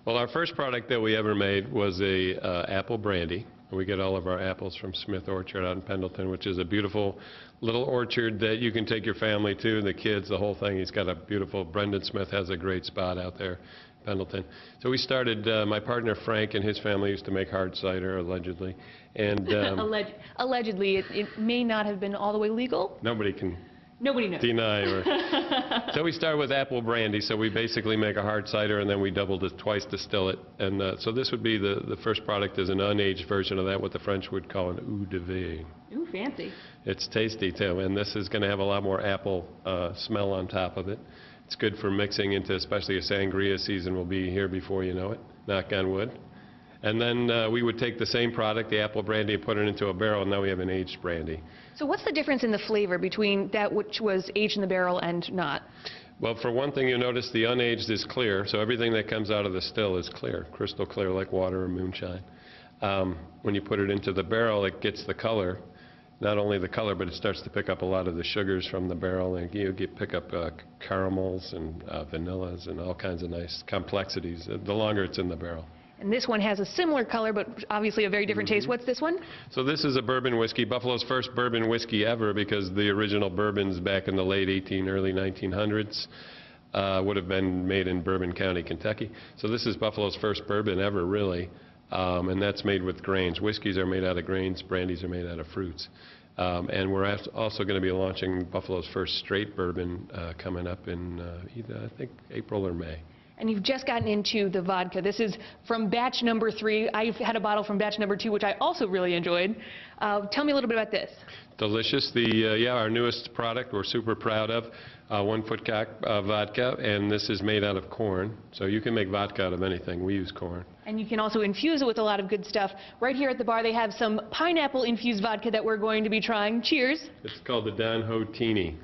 Well, our first product that we ever made was a apple brandy. We get all of our apples from Smith Orchard out in Pendleton, which is a beautiful little orchard that you can take your family to, the kids, the whole thing. He's got a beautiful, Brendan Smith has a great spot out there, Pendleton. So we started, my partner Frank and his family used to make hard cider, allegedly. And allegedly, it may not have been all the way legal. Nobody can Nobody knows. deny. So we started with apple brandy, so we basically make a hard cider and then we twice distill it. And so this would be the first product is an unaged version of that, what the French would call an eau de vie. Ooh, fancy. It's tasty too, and this is going to have a lot more apple smell on top of it. It's good for mixing into, especially a sangria season will be here before you know it, knock on wood. And then we would take the same product, the apple brandy, and put it into a barrel, and now we have an aged brandy. So what's the difference in the flavor between that which was aged in the barrel and not? Well, for one thing, you'll notice the unaged is clear, so everything that comes out of the still is clear, crystal clear like water or moonshine. When you put it into the barrel, it gets the color. Not only the color, but it starts to pick up a lot of the sugars from the barrel, and you pick up caramels and vanillas and all kinds of nice complexities the longer it's in the barrel. And this one has a similar color, but obviously a very different taste. What's this one? So this is a bourbon whiskey, Buffalo's first bourbon whiskey ever, because the original bourbons back in the late early 1900s would have been made in Bourbon County, Kentucky. So this is Buffalo's first bourbon ever, really, and that's made with grains. Whiskeys are made out of grains, brandies are made out of fruits. And we're also going to be launching Buffalo's first straight bourbon coming up in either, I think, April or May. And you've just gotten into the vodka. This is from batch number 3. I've had a bottle from batch number 2, which I also really enjoyed. Tell me a little bit about this. Delicious. Our newest product we're super proud of, 1 footcock vodka, and this is made out of corn. So you can make vodka out of anything. We use corn. And you can also infuse it with a lot of good stuff. Right here at the bar, they have some pineapple-infused vodka that we're going to be trying. Cheers. It's called the Don Ho Teeny.